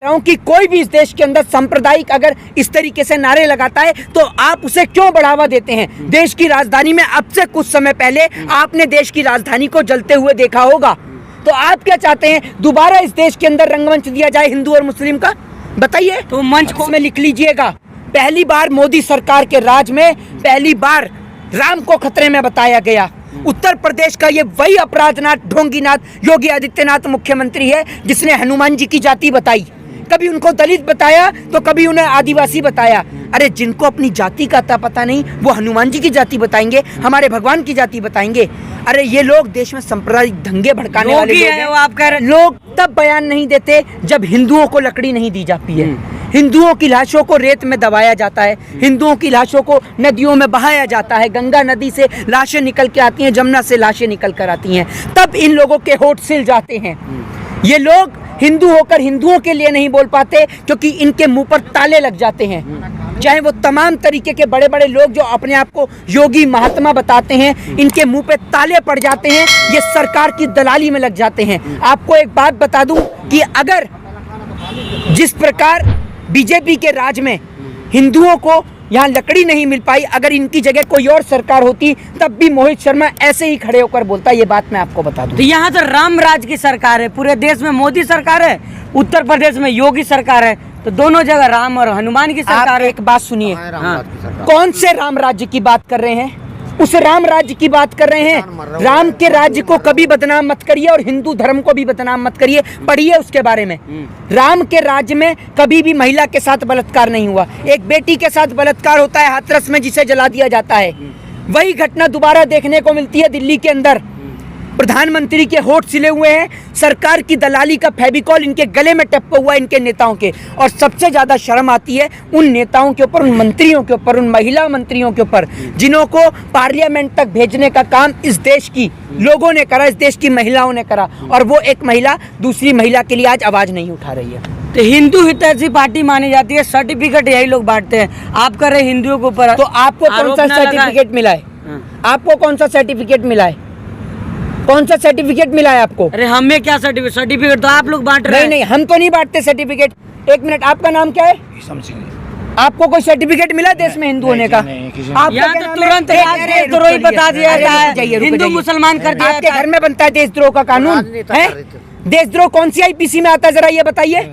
कि कोई भी इस देश के अंदर सांप्रदायिक अगर इस तरीके से नारे लगाता है तो आप उसे क्यों बढ़ावा देते हैं। देश की राजधानी में अब से कुछ समय पहले आपने देश की राजधानी को जलते हुए देखा होगा। तो आप क्या चाहते हैं, दोबारा इस देश के अंदर रंगमंच दिया जाए हिंदू और मुस्लिम का? बताइए। तो मंच को में लिख लीजिएगा, पहली बार मोदी सरकार के राज में पहली बार राम को खतरे में बताया गया। उत्तर प्रदेश का ये वही अपराधनाथ ढोंगीनाथ योगी आदित्यनाथ मुख्यमंत्री है जिसने हनुमान जी की जाति बताई, कभी उनको दलित बताया तो कभी उन्हें आदिवासी बताया। अरे जिनको अपनी जाति का पता नहीं वो हनुमान जी की जाति बताएंगे, हमारे भगवान की जाति बताएंगे। अरे ये लोग देश में सांप्रदायिक दंगे भड़काने वाले लोग हैं। आप कह रहे लोग तब बयान नहीं देते जब हिंदुओं को लकड़ी नहीं दी जाती है, हिंदुओं की लाशों को रेत में दबाया जाता है, हिंदुओं की लाशों को नदियों में बहाया जाता है, गंगा नदी से लाशें निकल के आती हैं, जमुना से लाशें निकल कर आती हैं, तब इन लोगों के होठ सिल जाते हैं। ये लोग हिंदू होकर हिंदुओं के लिए नहीं बोल पाते क्योंकि इनके मुंह पर ताले लग जाते हैं। चाहे वो तमाम तरीके के बड़े बड़े लोग जो अपने आप को योगी महात्मा बताते हैं, इनके मुंह पे ताले पड़ जाते हैं, ये सरकार की दलाली में लग जाते हैं। आपको एक बात बता दूं कि अगर जिस प्रकार बीजेपी के राज में हिंदुओं को यहाँ लकड़ी नहीं मिल पाई, अगर इनकी जगह कोई और सरकार होती तब भी मोहित शर्मा ऐसे ही खड़े होकर बोलता। ये बात मैं आपको बता दूं। तो यहाँ तो राम राज की सरकार है, पूरे देश में मोदी सरकार है, उत्तर प्रदेश में योगी सरकार है, तो दोनों जगह राम और हनुमान की सरकार है। एक बात सुनिए, कौन से राम राज्य की बात कर रहे हैं? उस राम राज्य की बात कर रहे हैं। राम के राज्य को कभी बदनाम मत करिए और हिंदू धर्म को भी बदनाम मत करिए, पढ़िए उसके बारे में। राम के राज्य में कभी भी महिला के साथ बलात्कार नहीं हुआ, एक बेटी के साथ बलात्कार होता है हाथरस में जिसे जला दिया जाता है। वही घटना दोबारा देखने को मिलती है दिल्ली के अंदर। प्रधानमंत्री के होठ सिले हुए हैं, सरकार की दलाली का फेविकॉल इनके गले में टपका हुआ है इनके नेताओं के। और सबसे ज्यादा शर्म आती है उन नेताओं के ऊपर, उन मंत्रियों के ऊपर, उन महिला मंत्रियों के ऊपर जिन्हों को पार्लियामेंट तक भेजने का काम इस देश की लोगों ने करा, इस देश की महिलाओं ने करा, और वो एक महिला दूसरी महिला के लिए आज आवाज नहीं उठा रही है। तो हिंदू हितैषी पार्टी मानी जाती है, सर्टिफिकेट यही लोग बांटते हैं। आप कर रहे हिंदुओं के ऊपर, तो आपको कौन सा सर्टिफिकेट मिला है? आपको कौन सा सर्टिफिकेट मिला है? कौन सा सर्टिफिकेट मिला है आपको? अरे हमें क्या सर्टिफिकेट? सर्टिफिकेट तो आप लोग बांट रहे हैं। नहीं, हम तो नहीं बांटते सर्टिफिकेट। एक मिनट, आपका नाम क्या है? आपको कोई सर्टिफिकेट मिला देश में हिंदू होने का? यहाँ तो तुरंत देशद्रोही बता दिया जाए, हिंदू मुसलमान कर दिया। आपके घर में बनता है देशद्रोह का कानून है? देशद्रोह कौन सी आईपीसी में आता है, जरा ये बताइए।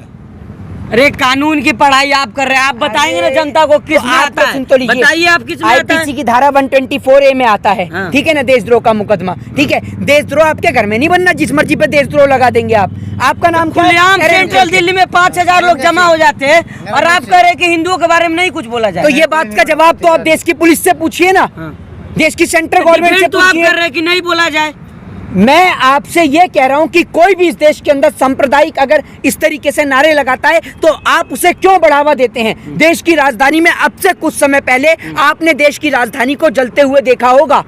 अरे कानून की पढ़ाई आप कर रहे हैं, आप बताएंगे ना जनता को किस में आता है? तो बताइए आप किस में आता है? आईपीसी की धारा 124A में आता है, ठीक है ना, देशद्रोह का मुकदमा। ठीक है, देशद्रोह आपके घर में नहीं बनना, जिस मर्जी पे देशद्रोह लगा देंगे आप। आपका नाम क्या है? सेंट्रल दिल्ली में 5000 लोग जमा हो जाते हैं और आप कह रहे हैं कि हिंदुओं के बारे में नहीं कुछ बोला जाए। तो ये बात का जवाब तो आप देश की पुलिस से पूछिए ना, देश की सेंट्रल गवर्नमेंट से। तो आप कर रहे हैं कि नहीं बोला जाए। मैं आपसे ये कह रहा हूं कि कोई भी इस देश के अंदर सांप्रदायिक अगर इस तरीके से नारे लगाता है तो आप उसे क्यों बढ़ावा देते हैं। देश की राजधानी में अब से कुछ समय पहले आपने देश की राजधानी को जलते हुए देखा होगा।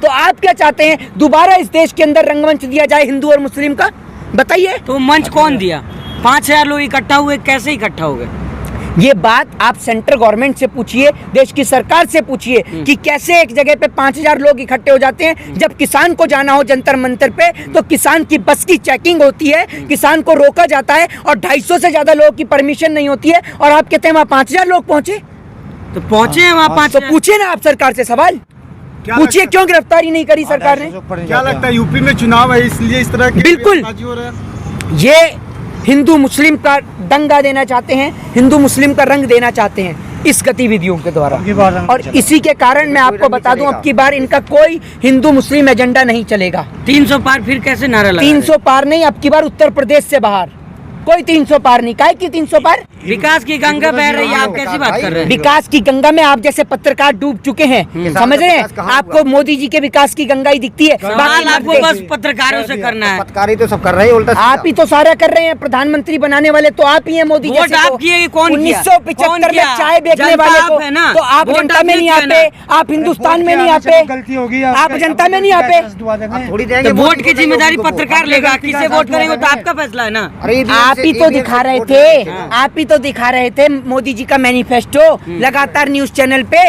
तो आप क्या चाहते हैं, दोबारा इस देश के अंदर रंगमंच दिया जाए हिंदू और मुस्लिम का? बताइए। तो मंच कौन दिया? 5000 लोग इकट्ठा हुए, कैसे इकट्ठा हो गए? ये बात आप सेंट्रल गवर्नमेंट से पूछिए, देश की सरकार से पूछिए कि कैसे एक जगह पे 5000 लोग इकट्ठे हो जाते हैं। जब किसान को जाना हो जंतर मंतर पे तो किसान की बस की चेकिंग होती है, किसान को रोका जाता है और 250 से ज्यादा लोगों की परमिशन नहीं होती है, और आप कहते हैं वहाँ 5000 लोग पहुंचे। तो पहुंचे हैं वहाँ 5। तो पूछिए ना आप सरकार से सवाल, पूछिए क्यों गिरफ्तारी नहीं करी सरकार ने? क्या लगता है यूपी में चुनाव है इसलिए इस तरह की बिल्कुल ये हिंदू मुस्लिम का दंगा देना चाहते हैं, हिंदू मुस्लिम का रंग देना चाहते हैं इस गतिविधियों के द्वारा। और इसी के कारण मैं आपको बता दूं, अब की बार इनका कोई हिंदू मुस्लिम एजेंडा नहीं चलेगा। 300 पार फिर कैसे नारा लगा? 300 पार नहीं, अब की बार उत्तर प्रदेश से बाहर कोई 300 पार नहीं। काहे की 300 पार? विकास की गंगा बह रही है, आप कैसी बात कर रहे हैं? विकास की गंगा में आप जैसे पत्रकार डूब चुके हैं, समझ रहे हैं? आपको मोदी जी के विकास की गंगा ही दिखती है, बाकी आपको बस पत्रकारों से करना है। पत्रकारी तो सब कर रहे हैं, उल्टा आप ही तो सारा कर रहे हैं। प्रधानमंत्री बनाने वाले तो आप ही हैं, मोदी जी। 1975 में चाय बेचने वाले को तो आप जनता में नहीं आते, आप हिंदुस्तान में नहीं आते, गलती होगी, आप जनता में नहीं आते। वोट की जिम्मेदारी पत्रकार लेगा, किसे वोट करेंगे तो आपका फैसला है ना। आप ही तो दिखा रहे थे, आप ही तो दिखा रहे थे मोदी जी का मैनिफेस्टो लगातार न्यूज चैनल पे।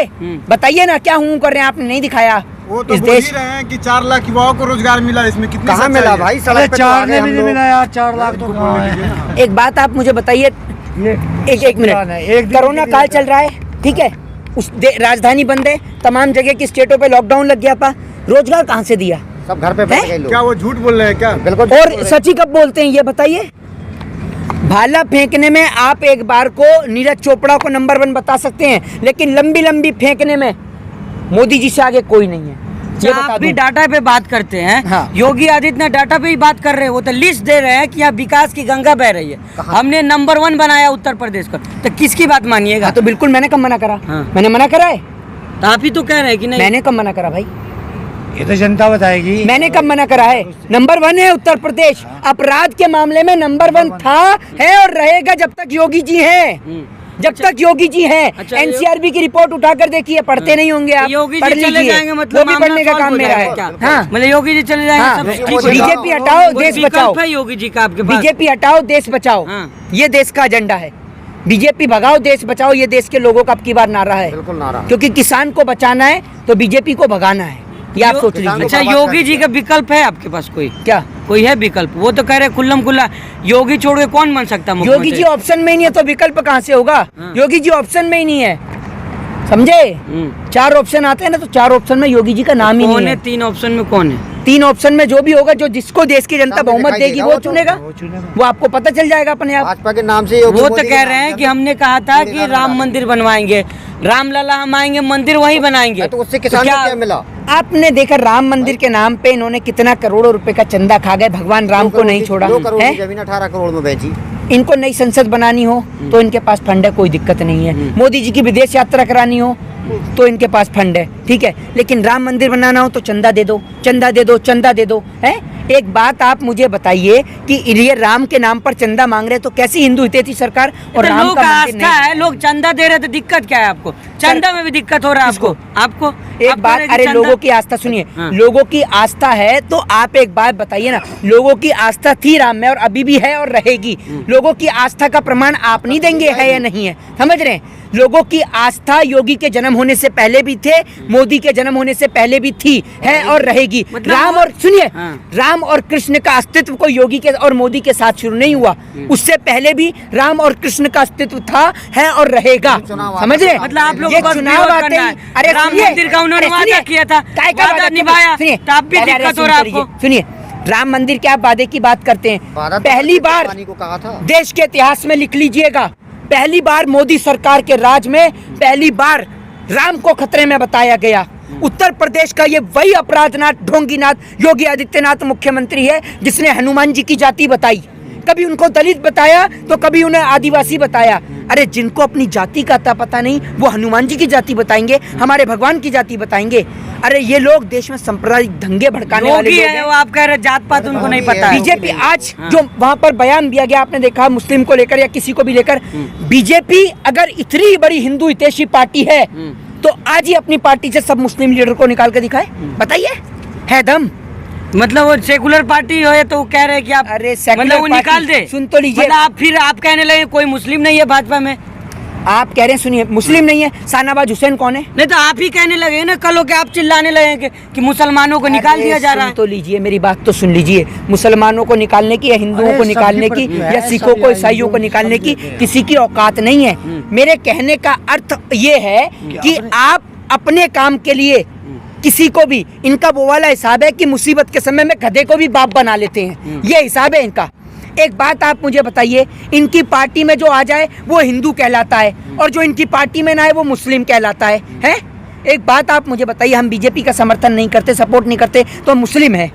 बताइए ना क्या हूँ कर रहे हैं, आपने नहीं दिखाया। वो तो बोल ही रहे हैं कि 4 लाख युवाओं को रोजगार मिला, इसमें कितना मिला भाई? 4 ने भी नहीं मिला यार, 4 लाख तो एक बात आप मुझे बताइए, एक मिनट, कोरोना काल चल रहा है, ठीक है, राजधानी बंद है, तमाम जगह की स्टेटों पे लॉकडाउन लग गया था, रोजगार कहाँ से दिया? सब घर पे बैठ गए लोग। क्या वो झूठ बोल रहे हैं क्या? बिल्कुल। और सच ही कब बोलते हैं ये बताइए? भाला फेंकने में आप एक बार को नीरज चोपड़ा को नंबर 1 बता सकते हैं, लेकिन लंबी लंबी फेंकने में मोदी जी से आगे कोई नहीं है। ये बता आप भी दूं। डाटा पे बात करते हैं। हाँ। योगी आदित्यनाथ डाटा पे ही बात कर रहे हैं, वो तो लिस्ट दे रहे हैं कि यहाँ विकास की गंगा बह रही है, हमने नंबर 1 बनाया उत्तर प्रदेश को, तो किसकी बात मानिएगा? हाँ, तो बिल्कुल मैंने कब मना करा? हाँ। मैंने मना करा है? तो आप ही तो कह रहे हैं कि नहीं। मैंने कब मना करा भाई? ये तो जनता बताएगी। मैंने कब मना करा है? नंबर 1 है उत्तर प्रदेश, अपराध के मामले में नंबर 1 था, है और रहेगा जब तक योगी जी हैं, जब तक योगी जी हैं। अच्छा, एनसीआरबी की रिपोर्ट उठाकर देखिए, पढ़ते नहीं होंगे आप, योगी पढ़ जी चले लीजिए। जाएंगे वो मतलब भी पढ़ने का काम मेरा है। क्या? हाँ, मतलब योगी जी चले जाएंगे हाँ, सब ठीक हो बीजेपी जाएगा? हटाओ, कोई देश विकल्प बचाओ। है योगी जी का आपके पास? बीजेपी हटाओ, देश बचाओ, हाँ। ये देश का एजेंडा है। बीजेपी भगाओ, देश बचाओ, ये देश के लोगों का अब की बार नारा है। बिल्कुल नारा। क्योंकि किसान को बचाना है तो बीजेपी को भगाना है, ये आप सोच लीजिए। अच्छा, योगी जी का विकल्प है आपके पास कोई? क्या कोई है विकल्प? वो तो कह रहे खुल्लम खुल्ला योगी छोड़ के कौन बन सकता है योगी मुख्यमंत्री? जी ऑप्शन में ही नहीं है तो विकल्प कहाँ से होगा? हाँ। योगी जी ऑप्शन में ही नहीं है, समझे? 4 ऑप्शन आते हैं ना, तो 4 ऑप्शन में योगी जी का नाम ही कौन नहीं है? है। 3 ऑप्शन में कौन है? 3 ऑप्शन में जो भी होगा, जो जिसको देश की जनता सामने बहुमत दिखाई देगी देगा, वो वो तो- चुनेगा, वो आपको पता चल जाएगा अपने आप। भाजपा के नाम से योगी वो तो मोदी कह के रहे हैं नाम कि से- हमने कहा था कि राम मंदिर बनवाएंगे, रामलला हम आएंगे मंदिर वहीं बनाएंगे। तो उससे किसान को क्या मिला? आपने देखा राम मंदिर के नाम पे इन्होंने कितना करोड़ों रुपए का चंदा खा गए, भगवान राम को नहीं छोड़ा 2 करोड़ है। की जमीन 18 करोड़ में बेची। इनको नई संसद बनानी हो तो इनके पास फंड है, कोई दिक्कत नहीं है। मोदी जी की विदेश यात्रा करानी हो तो इनके पास फंड है, ठीक है, लेकिन राम मंदिर बनाना हो तो चंदा दे दो, चंदा दे दो, चंदा दे दो, है। एक बात आप मुझे बताइए कि ये राम के नाम पर चंदा मांग रहे तो कैसी हिंदू हितैषी सरकार और तो राम लोग का मंदिर आस्था नहीं? है, लोग चंदा दे रहे तो दिक्कत क्या है आपको? चंदा में भी दिक्कत हो रहा है आपको? आपको एक आप कह बात, रहे हैं कि अरे चंदा- लोगों की आस्था सुनिए, हाँ। लोगों की आस्था है तो आप एक बात बताइए ना, लोगों की आस्था थी राम में और अभी भी है और रहेगी। लोगों की आस्था का प्रमाण आप नहीं देंगे है या नहीं है, समझ रहे हैं? लोगों की आस्था योगी के जन्म होने से पहले भी थे, मोदी के जन्म होने से पहले भी थी, है और रहेगी। मतलब राम और सुनिए, हाँ। राम और कृष्ण का अस्तित्व कोई योगी के और मोदी के साथ शुरू नहीं हुआ, उससे पहले भी राम और कृष्ण का अस्तित्व था, है और रहेगा, समझ रहे हैं? मतलब आप लोगों ये को चुनाव विरोध आते करना ही, है। अरे राम सुनिए, मंदिर का उन्होंने अरे वादा सुनिए, किया था, काय का वादा वादा निभाया, सुनिए, तो अब भी अरे दिक्कत हो सुन रहा है लीजिए, आपको। सुनिए, राम मंदिर के आप वादे की बात करते हैं, भारत पहली बार पानी को कहा था। देश के इतिहास में लिख लीजिएगा, पहली बार मोदी सरकार के राज में पहली बार राम को खतरे में बताया गया। उत्तर प्रदेश का ये वही अपराधनाथ ढोंगीनाथ योगी आदित्यनाथ मुख्यमंत्री है जिसने हनुमान जी की जाति बताई, कभी उनको दलित बताया तो कभी उन्हें आदिवासी बताया। अरे जिनको अपनी जाति का अता पता नहीं वो हनुमान जी की जाति बताएंगे, हमारे भगवान की जाति बताएंगे। अरे ये लोग देश में सांप्रदायिक दंगे भड़काने वाले योगी लोग है, हैं। वो आप कह रहे जात पात उनको नहीं पता है। बीजेपी आज हाँ। जो वहां पर बयान दिया गया, आपने देखा मुस्लिम को लेकर या किसी को भी लेकर, बीजेपी अगर इतनी बड़ी हिंदू हितैषी पार्टी है तो आज ही अपनी पार्टी से सब मुस्लिम लीडर को निकाल कर दिखाए, बताइए, है दम? मतलब वो सेकुलर पार्टी हो तो वो कह रहे हैं कि आप अरे सेकुलर मतलब वो पार्टी, निकाल दे। सुन तो लीजिए। मतलब आप फिर आप कहने लगे कोई मुस्लिम नहीं है भाजपा में। आप कह रहे हैं, सुनिए, मुस्लिम नहीं है, शाहनवाज हुसैन कौन है? नहीं तो आप ही कहने लगे ना, कल हो के आप चिल्लाने लगे कि मुसलमानों को निकाल अरे दिया जा रहा सुन है। तो लीजिए, मेरी बात तो सुन लीजिए, मुसलमानों को निकालने की या हिंदुओं अरे को निकालने सभी की पर या है, सिखों सभी को आएंगे, ईसाइयों को निकालने की सभी किसी की औकात नहीं है। मेरे कहने का अर्थ ये है कि आप अपने काम के लिए किसी को भी, इनका वो वाला हिसाब है कि मुसीबत के समय में गधे को भी बाप बना लेते हैं, ये हिसाब है इनका। एक बात आप मुझे बताइए, इनकी पार्टी में जो आ जाए वो हिंदू कहलाता है और जो इनकी पार्टी में ना आए वो मुस्लिम कहलाता है, हैं? एक बात आप मुझे बताइए, हम बीजेपी का समर्थन नहीं करते, सपोर्ट नहीं करते तो मुस्लिम है,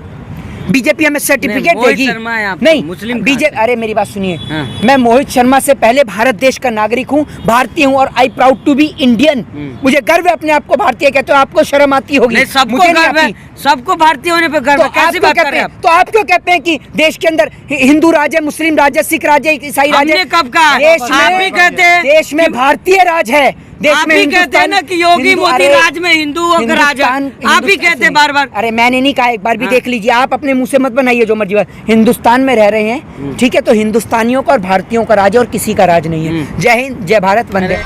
बीजेपी हमें सर्टिफिकेट मोहित देगी? शर्मा है आपको, नहीं, मुस्लिम बीजेपी, अरे मेरी बात सुनिए, हाँ। मैं मोहित शर्मा से पहले भारत देश का नागरिक हूँ, भारतीय हूँ और I proud to be Indian. मुझे गर्व है अपने आप को भारतीय कहते हो, आपको शर्म आती होगी, नहीं, सबको मुझे नहीं गर्व है, आती। सबको भारतीय होने पे गर्व तो है। आप कैसी क्यों बात कर कहते रहे हैं हैं, आप? तो आप क्यों कहते हैं कि देश के अंदर हिंदू राज है, मुस्लिम राज है, सिख राज है, ईसाई राज है? हमने कब कहा? देश आप में भी कहते हैं देश में भारतीय राज है, देश आप में ही कहते हैं ना कि योगी हिंदू- मोदी अरे, राज में हिंदुओं का राज है। आप ही कहते हैं बार बार। अरे मैंने नहीं कहा, एक बार भी हाँ। देख लीजिए, आप अपने मुंह से मत बनाइए जो मर्जी। हिंदुस्तान में रह रहे हैं, ठीक है, तो हिंदुस्तानियों का और भारतीयों का राज है और किसी का राज नहीं है। जय हिंद, जय भारत, वंदे।